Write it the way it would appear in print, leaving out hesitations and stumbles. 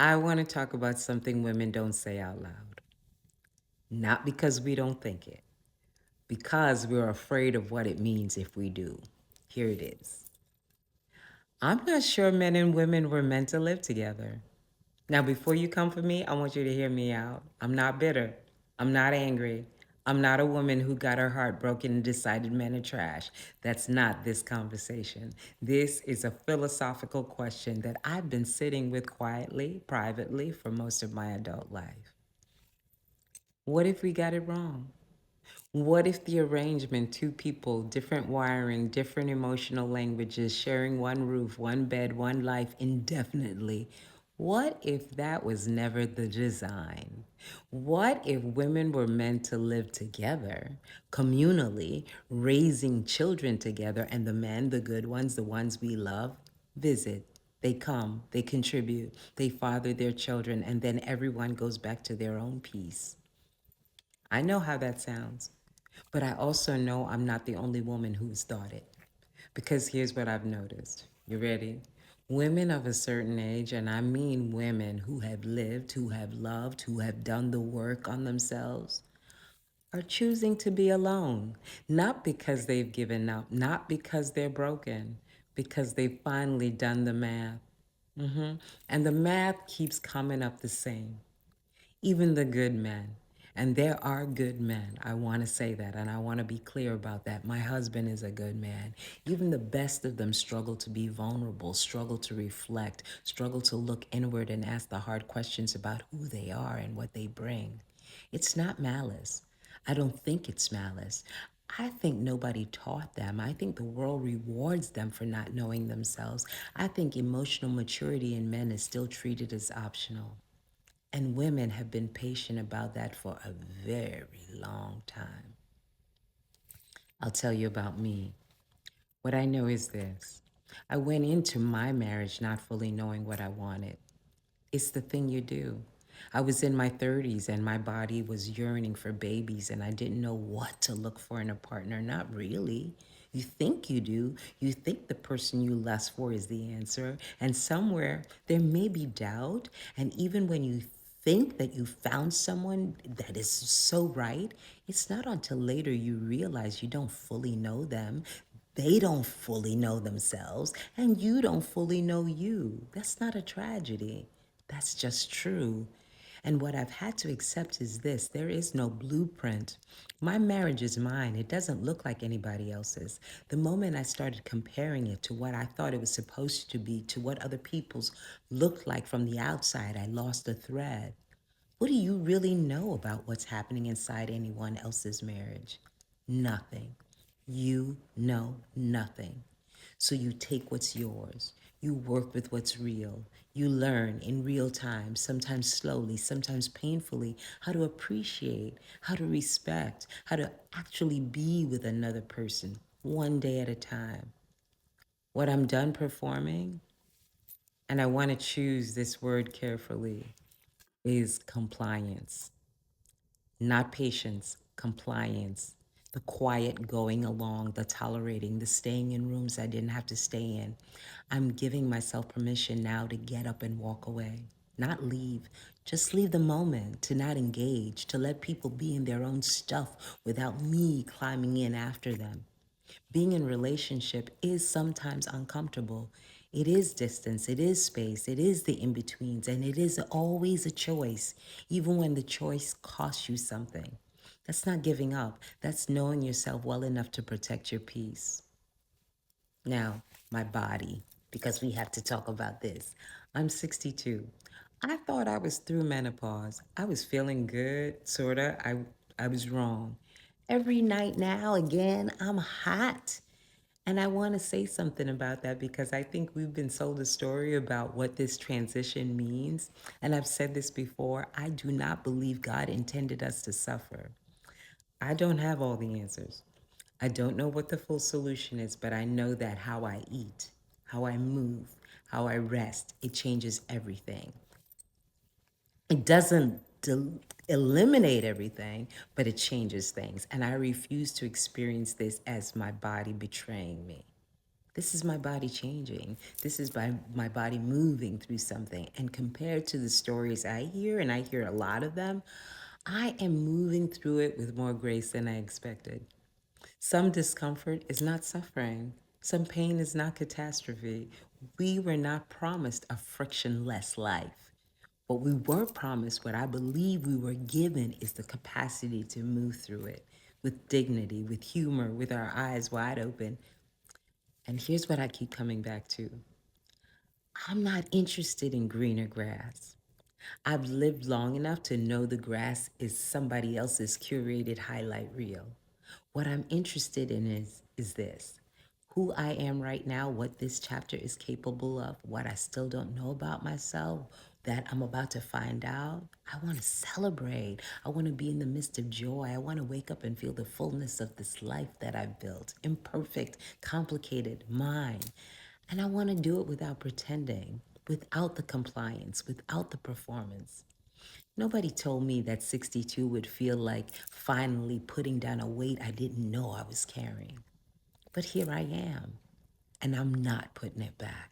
I want to talk about something women don't say out loud. Not because we don't think it, because we're afraid of what it means if we do. Here it is. I'm not sure men and women were meant to live together. Now, before you come for me, I want you to hear me out. I'm not bitter. I'm not angry. I'm not a woman who got her heart broken and decided men are trash. That's not this conversation. This is a philosophical question that I've been sitting with quietly, privately, for most of my adult life. What if we got it wrong? What if the arrangement, two people, different wiring, different emotional languages, sharing one roof, one bed, one life indefinitely? What if that was never the design? What if women were meant to live together, communally, raising children together, and the men, the good ones, the ones we love, visit? They come, they contribute, they father their children, and then everyone goes back to their own peace. I know how that sounds, but I also know I'm not the only woman who's thought it. Because here's what I've noticed. You ready? Women of a certain age, and I mean women who have lived, who have loved, who have done the work on themselves, are choosing to be alone. Not because they've given up, not because they're broken, because they've finally done the math. And the math keeps coming up the same. Even the good men. And there are good men. I want to say that, and I want to be clear about that. My husband is a good man. Even the best of them struggle to be vulnerable, struggle to reflect, struggle to look inward and ask the hard questions about who they are and what they bring. It's not malice. I don't think it's malice. I think nobody taught them. I think the world rewards them for not knowing themselves. I think emotional maturity in men is still treated as optional. And women have been patient about that for a very long time. I'll tell you about me. What I know is this: I went into my marriage not fully knowing what I wanted. It's the thing you do. I was in my 30s and my body was yearning for babies, and I didn't know what to look for in a partner. Not really. You think you do. You think the person you lust for is the answer. And somewhere there may be doubt. And even when you think that you found someone that is so right, it's not until later you realize you don't fully know them. They don't fully know themselves, and you don't fully know you. That's not a tragedy. That's just true. And what I've had to accept is this: there is no blueprint. My marriage is mine. It doesn't look like anybody else's. The moment I started comparing it to what I thought it was supposed to be, to what other people's looked like from the outside, I lost the thread. What do you really know about what's happening inside anyone else's marriage? Nothing. You know nothing. So you take what's yours. You work with what's real. You learn in real time, sometimes slowly, sometimes painfully, how to appreciate, how to respect, how to actually be with another person one day at a time. What I'm done performing, and I want to choose this word carefully, is compliance. Not patience, compliance, the quiet going along, the tolerating, the staying in rooms I didn't have to stay in. I'm giving myself permission now to get up and walk away, not leave. Just leave the moment, to not engage, to let people be in their own stuff without me climbing in after them. Being in relationship is sometimes uncomfortable. It is distance, it is space, it is the in-betweens, and it is always a choice, even when the choice costs you something. That's not giving up. That's knowing yourself well enough to protect your peace. Now, my body, because we have to talk about this. I'm 62. I thought I was through menopause. I was feeling good, sorta. I was wrong. Every night now, again, I'm hot. And I want to say something about that because I think we've been sold a story about what this transition means. And I've said this before: I do not believe God intended us to suffer. I don't have all the answers. I don't know what the full solution is, but I know that how I eat, how I move, how I rest, it changes everything. It doesn't eliminate everything, but it changes things. And I refuse to experience this as my body betraying me. This is my body changing. This is my body moving through something. And compared to the stories I hear, and I hear a lot of them, I am moving through it with more grace than I expected. Some discomfort is not suffering. Some pain is not catastrophe. We were not promised a frictionless life. What we were promised, what I believe we were given, is the capacity to move through it with dignity, with humor, with our eyes wide open. And here's what I keep coming back to: I'm not interested in greener grass. I've lived long enough to know the grass is somebody else's curated highlight reel. What I'm interested in is this: who I am right now, what this chapter is capable of, what I still don't know about myself, that I'm about to find out. I want to celebrate. I want to be in the midst of joy. I want to wake up and feel the fullness of this life that I've built, imperfect, complicated, mine. And I want to do it without pretending, without the compliance, without the performance. Nobody told me that 62 would feel like finally putting down a weight I didn't know I was carrying. But here I am, and I'm not putting it back.